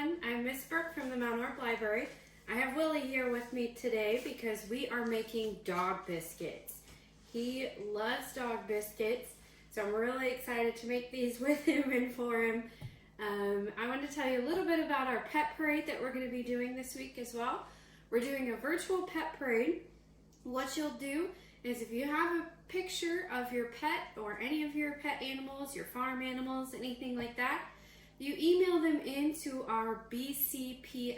everyone. I'm Miss Brooke from the Mount Orb Library. I have Willie here with me today because we are making dog biscuits. He loves dog biscuits, so I'm really excited to make these with him and for him. I want to tell you a little bit about our pet parade that we're going to be doing this week as well. We're doing a virtual pet parade. What you'll do is if you have a picture of your pet or any of your pet animals, your farm animals, anything like that, you email them into our BCPLMTO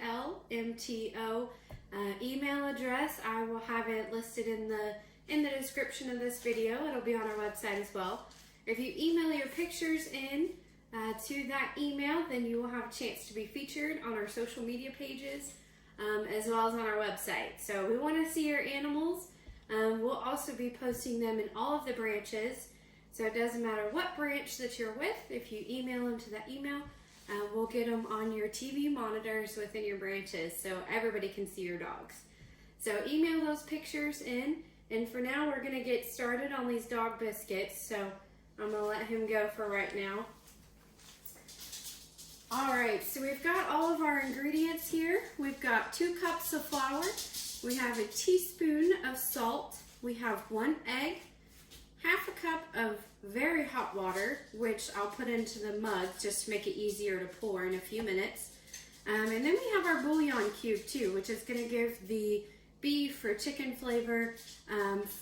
email address. I will have it listed in the description of this video. It'll be on our website as well. If you email your pictures in to that email, then you will have a chance to be featured on our social media pages as well as on our website. So we want to see your animals. We'll also be posting them in all of the branches. So it doesn't matter what branch that you're with. If you email them to that email, we'll get them on your TV monitors within your branches so everybody can see your dogs. So email those pictures in. And for now, we're going to get started on these dog biscuits. So I'm going to let him go for right now. Alright, so we've got all of our ingredients here. We've got 2 cups of flour. We have a teaspoon of salt. We have 1 egg. Half a cup of very hot water, which I'll put into the mug just to make it easier to pour in a few minutes. And then we have our bouillon cube too, which is going to give the beef or chicken flavor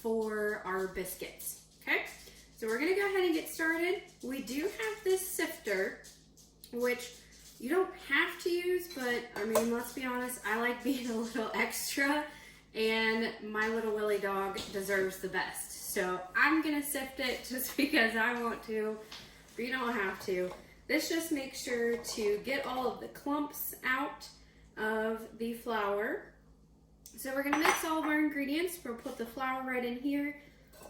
for our biscuits. Okay, so we're going to go ahead and get started. We do have this sifter, which you don't have to use, but I mean, let's be honest, I like being a little extra, and my little Willie dog deserves the best. So I'm gonna sift it just because I want to, but you don't have to. This just makes sure to get all of the clumps out of the flour. So we're gonna mix all of our ingredients. We'll put the flour right in here.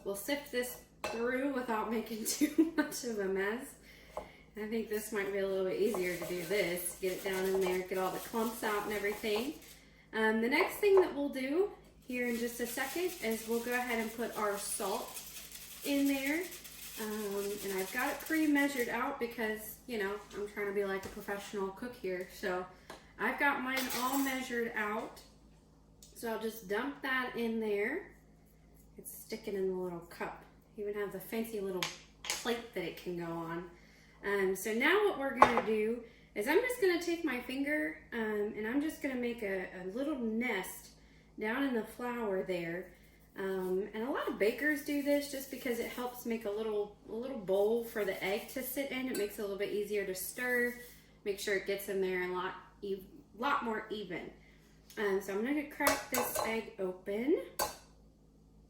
We'll sift this through without making too much of a mess. I think this might be a little bit easier to do this. Get it down in there, get all the clumps out and everything. The next thing that we'll do here in just a second is we'll go ahead and put our salt in there. And I've got it pre-measured out because, you know, I'm trying to be like a professional cook here. So I've got mine all measured out. So I'll just dump that in there. It's sticking in the little cup. Even have the fancy little plate that it can go on. So now what we're going to do is I'm just going to take my finger and I'm just going to make a little nest down in the flour there. And a lot of bakers do this just because it helps make a little bowl for the egg to sit in. It makes it a little bit easier to stir, make sure it gets in there a lot more even. So I'm going to crack this egg open.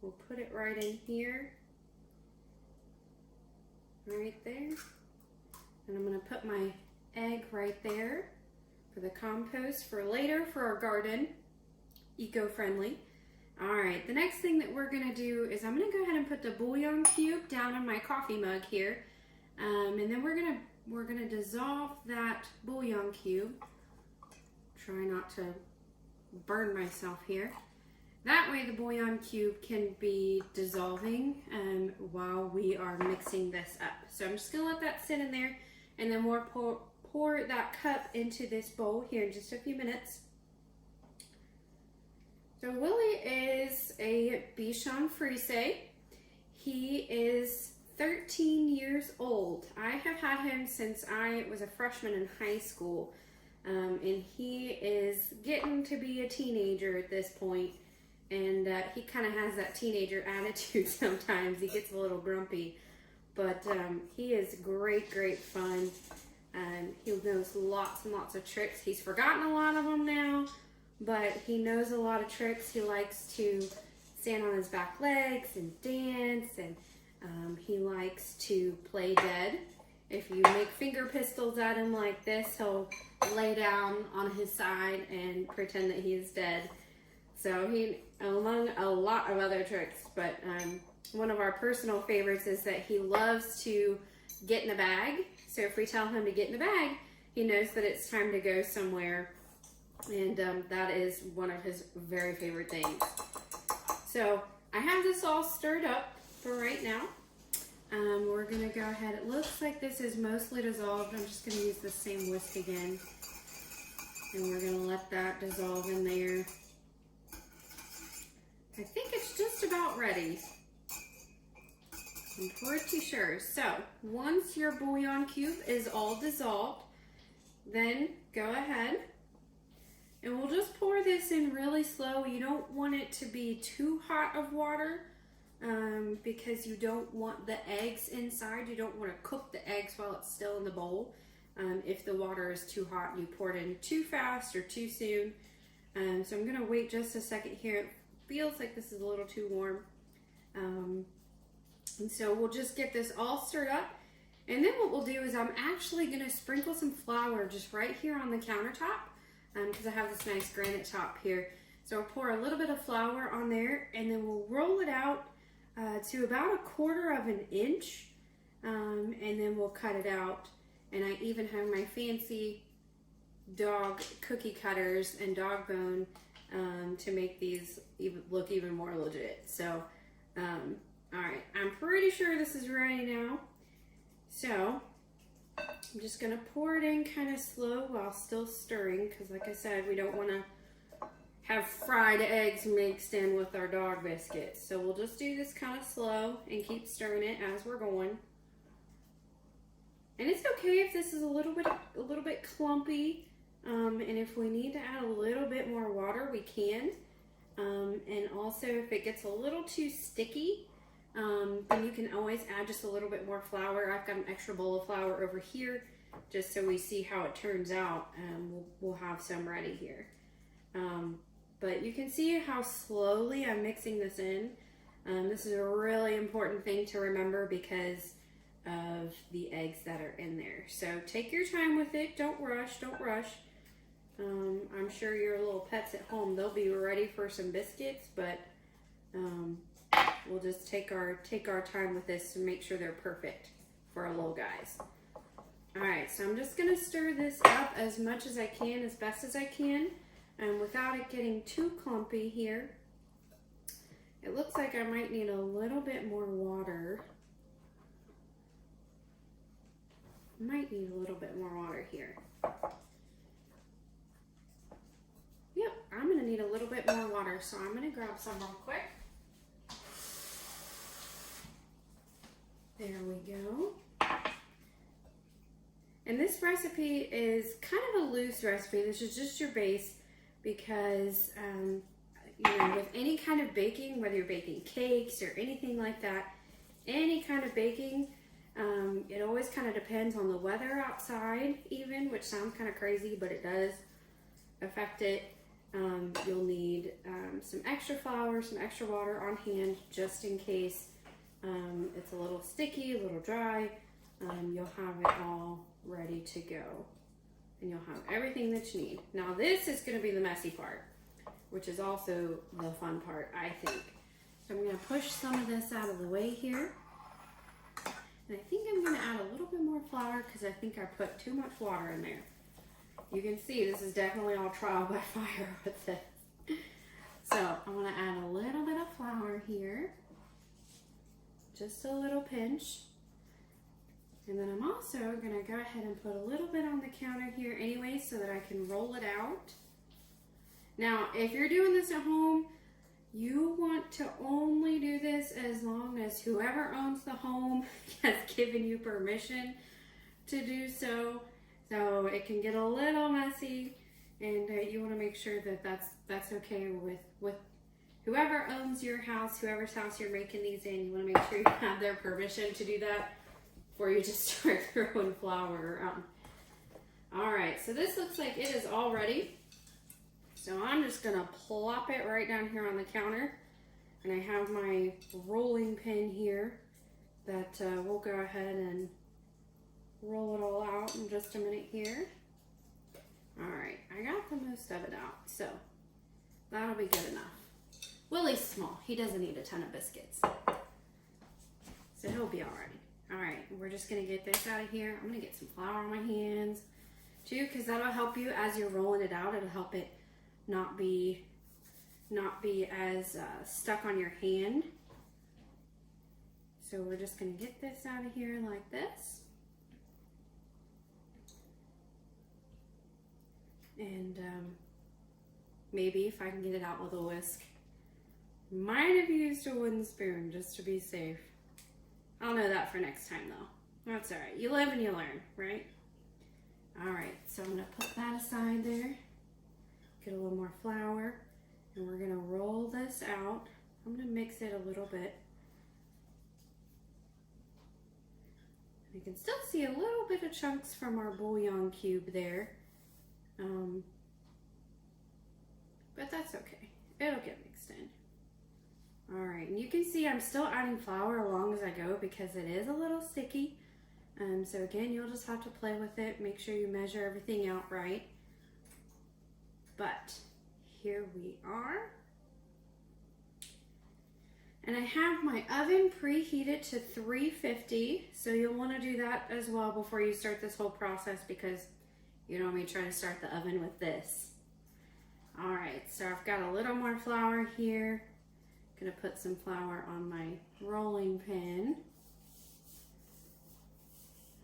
We'll put it right in here, right there. And I'm going to put my egg right there for the compost for later for our garden, eco-friendly. All right, the next thing that we're going to do is I'm going to go ahead and put the bouillon cube down in my coffee mug here. And then we're going to dissolve that bouillon cube. Try not to burn myself here. That way the bouillon cube can be dissolving while we are mixing this up. So I'm just going to let that sit in there. And then we'll pour that cup into this bowl here in just a few minutes. So Willie is a Bichon Frise. He is 13 years old. I have had him since I was a freshman in high school. And he is getting to be a teenager at this point. And he kind of has that teenager attitude sometimes. He gets a little grumpy. But he is great fun. He knows lots and lots of tricks. He's forgotten a lot of them now, but he knows a lot of tricks. He likes to stand on his back legs and dance, and he likes to play dead. If you make finger pistols at him like this, he'll lay down on his side and pretend that he is dead. So he, among a lot of other tricks, but one of our personal favorites is that he loves to get in a bag. So if we tell him to get in a bag, he knows that it's time to go somewhere. And that is one of his very favorite things. So I have this all stirred up for right now. We're going to go ahead. It looks like this is mostly dissolved. I'm just going to use the same whisk again. And we're gonna let that dissolve in there. I think it's just about ready. I'm pretty sure. So once your bouillon cube is all dissolved, then go ahead and we'll just pour this in really slow. You don't want it to be too hot of water because you don't want the eggs inside. You don't want to cook the eggs while it's still in the bowl. If the water is too hot and you pour it in too fast or too soon. So I'm gonna wait just a second here. It feels like this is a little too warm. And so we'll just get this all stirred up. And then what we'll do is I'm actually gonna sprinkle some flour just right here on the countertop because I have this nice granite top here. So I'll pour a little bit of flour on there and then we'll roll it out to about 1/4 inch. And then we'll cut it out. And I even have my fancy dog cookie cutters and dog bone to make these look even more legit. So, all right, I'm pretty sure this is ready now. So I'm just gonna pour it in kind of slow while still stirring because like I said, we don't wanna have fried eggs mixed in with our dog biscuits. So we'll just do this kind of slow and keep stirring it as we're going. And it's okay if this is a little bit clumpy, and if we need to add a little bit more water, we can. And also if it gets a little too sticky, then you can always add just a little bit more flour. I've got an extra bowl of flour over here, just so we see how it turns out. We'll have some ready here. But you can see how slowly I'm mixing this in. This is a really important thing to remember because of the eggs that are in there. So take your time with it. Don't rush, don't rush. I'm sure your little pets at home, they'll be ready for some biscuits, but we'll just take our time with this to make sure they're perfect for our little guys. All right, so I'm just gonna stir this up as much as I can, as best as I can, and without it getting too clumpy here. It looks like I might need a little bit more water. Might need a little bit more water here. Yep, I'm gonna need a little bit more water, so I'm gonna grab some real quick. There we go. And this recipe is kind of a loose recipe. This is just your base because, you know, with any kind of baking, whether you're baking cakes or anything like that, any kind of baking, it always kind of depends on the weather outside even, which sounds kind of crazy, but it does affect it. You'll need some extra flour, some extra water on hand just in case it's a little sticky, a little dry. You'll have it all ready to go and you'll have everything that you need. Now this is going to be the messy part, which is also the fun part, I think. So I'm going to push some of this out of the way here. And I think I'm going to add a little bit more flour because I think I put too much water in there. You can see this is definitely all trial by fire with this. So I'm going to add a little bit of flour here. Just a little pinch. And then I'm also going to go ahead and put a little bit on the counter here anyway so that I can roll it out. Now, if you're doing this at home, you want to only do this as long as whoever owns the home has given you permission to do so. So it can get a little messy, and you want to make sure that that's okay with whoever owns your house, whoever's house you're making these in. You want to make sure you have their permission to do that before you just start throwing flour around. All right, so this looks like it is all ready. So I'm just gonna plop it right down here on the counter. And I have my rolling pin here that we'll go ahead and roll it all out in just a minute here. All right, I got the most of it out, so that'll be good enough. Willie's small, he doesn't need a ton of biscuits. So he'll be all right. All right, we're just gonna get this out of here. I'm gonna get some flour on my hands too, because that'll help you as you're rolling it out. It'll help it not be as stuck on your hand. So we're just gonna get this out of here like this. And maybe if I can get it out with a whisk. Might have used a wooden spoon just to be safe. I'll know that for next time though. That's all right. You live and you learn, right? All right, so I'm gonna put that aside there. Get a little more flour, and we're gonna roll this out. I'm gonna mix it a little bit. You can still see a little bit of chunks from our bouillon cube there. But that's okay. It'll get mixed in. All right, and you can see I'm still adding flour along as I go because it is a little sticky. So again, you'll just have to play with it. Make sure you measure everything out right. But here we are. And I have my oven preheated to 350. So you'll want to do that as well before you start this whole process because you don't want me to try to start the oven with this. All right, so I've got a little more flour here. Gonna put some flour on my rolling pin.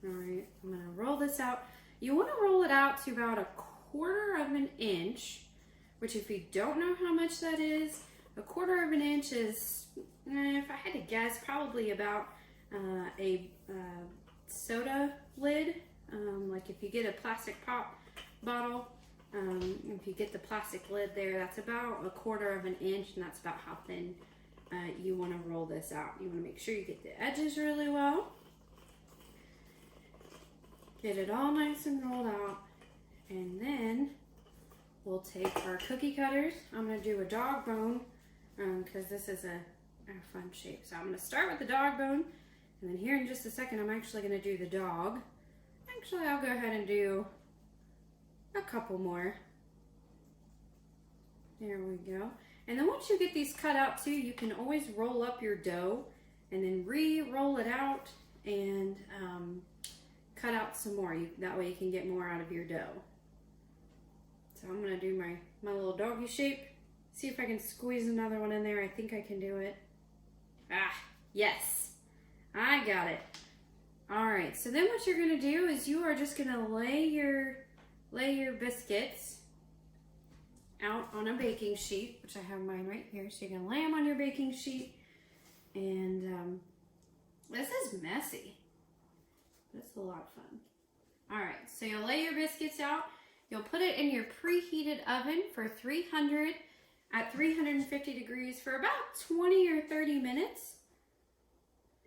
All right, I'm gonna roll this out. You wanna roll it out to about 1/4 of an inch, which if you don't know how much that is, 1/4 of an inch is, if I had to guess, probably about a soda lid. Like if you get a plastic pop bottle, if you get the plastic lid there, that's about 1/4 of an inch, and that's about how thin you want to roll this out. You want to make sure you get the edges really well. Get it all nice and rolled out, and then we'll take our cookie cutters. I'm going to do a dog bone because this is a fun shape. So I'm going to start with the dog bone, and then here in just a second I'm actually going to do the dog. Actually, I'll go ahead and do a couple more. There we go. And then once you get these cut out too, you can always roll up your dough and then re-roll it out and cut out some more. That way you can get more out of your dough. So I'm gonna do my little doggy shape. See if I can squeeze another one in there. I think I can do it. Ah, yes, I got it. All right, so then what you're gonna do is you are just gonna lay your biscuits out on a baking sheet, which I have mine right here. So you're gonna lay them on your baking sheet, and this is messy, but it's a lot of fun. All right, so you'll lay your biscuits out. You'll put it in your preheated oven for 300 at 350 degrees for about 20 or 30 minutes.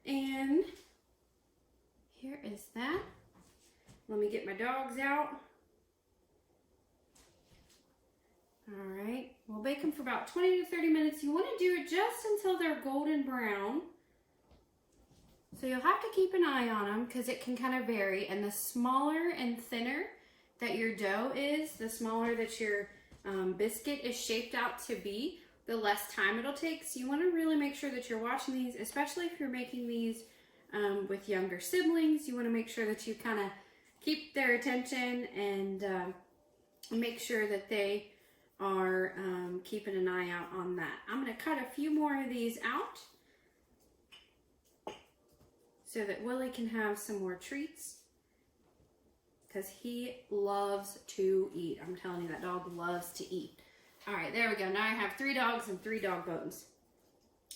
And here is that. Let me get my dogs out. All right, we'll bake them for about 20 to 30 minutes. You want to do it just until they're golden brown. So you'll have to keep an eye on them because it can kind of vary. And the smaller and thinner that your dough is, the smaller that your biscuit is shaped out to be, the less time it'll take. So you want to really make sure that you're watching these, especially if you're making these with younger siblings. You want to make sure that you kind of keep their attention and make sure that they are keeping an eye out on that. I'm going to cut a few more of these out so that Willie can have some more treats because he loves to eat. I'm telling you, that dog loves to eat. All right, there we go. Now I have 3 dogs and 3 dog bones.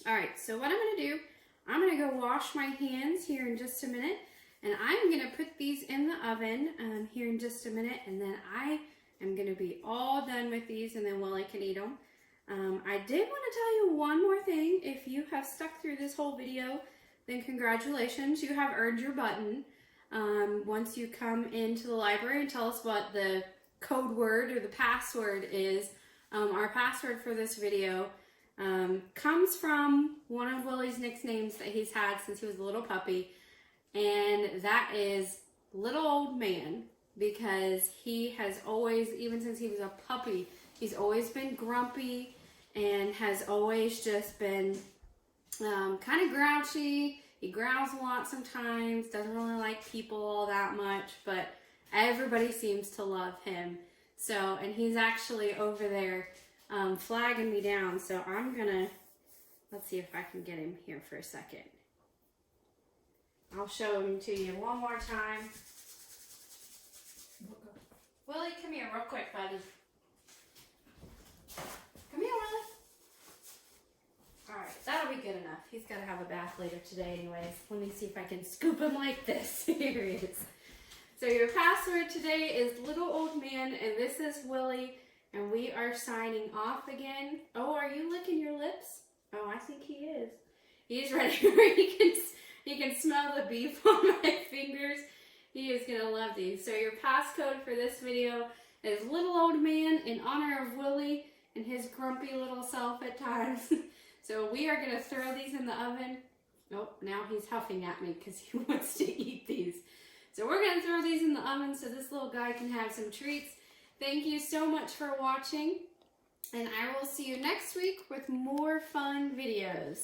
All right, so what I'm going to do, I'm going to go wash my hands here in just a minute, and I'm going to put these in the oven here in just a minute, and then I am going to be all done with these, and then Willie can eat them. I did want to tell you one more thing. If you have stuck through this whole video, then congratulations, you have earned your button. Once you come into the library and tell us what the code word or the password is, our password for this video comes from one of Willie's nicknames that he's had since he was a little puppy, and that is Little Old Man. Because he has always, even since he was a puppy, he's always been grumpy and has always just been kind of grouchy. He growls a lot sometimes, doesn't really like people all that much, but everybody seems to love him. So, and he's actually over there flagging me down. So I'm gonna, let's see if I can get him here for a second. I'll show him to you one more time. Willie, come here real quick, buddy. Come here, Willie. Alright, that'll be good enough. He's got to have a bath later today anyways. Let me see if I can scoop him like this. Here he is. So your password today is Little Old Man, and this is Willie, and we are signing off again. Oh, are you licking your lips? Oh, I think he is. He's ready. He can smell the beef on my fingers. He is going to love these. So your passcode for this video is Little Old Man in honor of Willie and his grumpy little self at times. So we are going to throw these in the oven. Oh, now he's huffing at me because he wants to eat these. So we're going to throw these in the oven so this little guy can have some treats. Thank you so much for watching, and I will see you next week with more fun videos.